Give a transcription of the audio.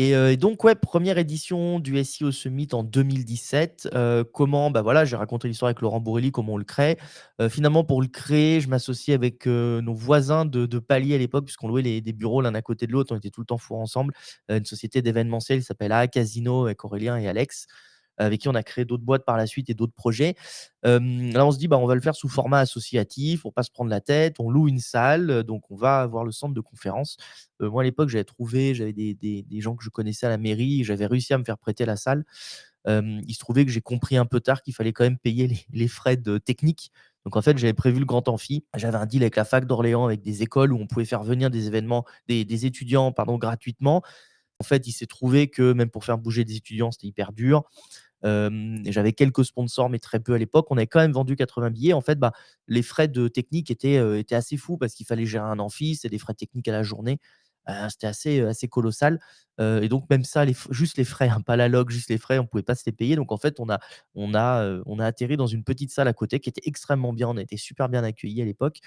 Et donc ouais, première édition du SEO Summit en 2017. Comment? Bah, voilà, j'ai raconté l'histoire avec Laurent Bourrelly, comment on le crée. Finalement, pour le créer, je m'associais avec, nos voisins de palier à l'époque, puisqu'on louait des bureaux l'un à côté de l'autre. On était tout le temps fourrés ensemble. Une société d'événementiel qui s'appelle AA Casino avec Aurélien et Alex, avec qui on a créé d'autres boîtes par la suite et d'autres projets. Là, on se dit: «Bah, on va le faire sous format associatif, pour pas se prendre la tête». On loue une salle, donc on va avoir le centre de conférence. Moi, à l'époque, j'avais des gens que je connaissais à la mairie, j'avais réussi à me faire prêter la salle. Il se trouvait que j'ai compris un peu tard qu'il fallait quand même payer les frais de technique. Donc en fait, j'avais prévu le grand amphi. J'avais un deal avec la fac d'Orléans, avec des écoles où on pouvait faire venir des événements des étudiants, pardon, gratuitement. En fait, il s'est trouvé que même pour faire bouger des étudiants, c'était hyper dur. Et j'avais quelques sponsors, mais très peu à l'époque. On avait quand même vendu 80 billets. En fait, bah, les frais de technique étaient assez fous parce qu'il fallait gérer un amphi, c'est des frais techniques à la journée. C'était assez colossal, et donc même ça, juste les frais, hein, pas la log, juste les frais, on pouvait pas se les payer. Donc en fait, on a atterri dans une petite salle à côté qui était extrêmement bien. On a été super bien accueillis à l'époque.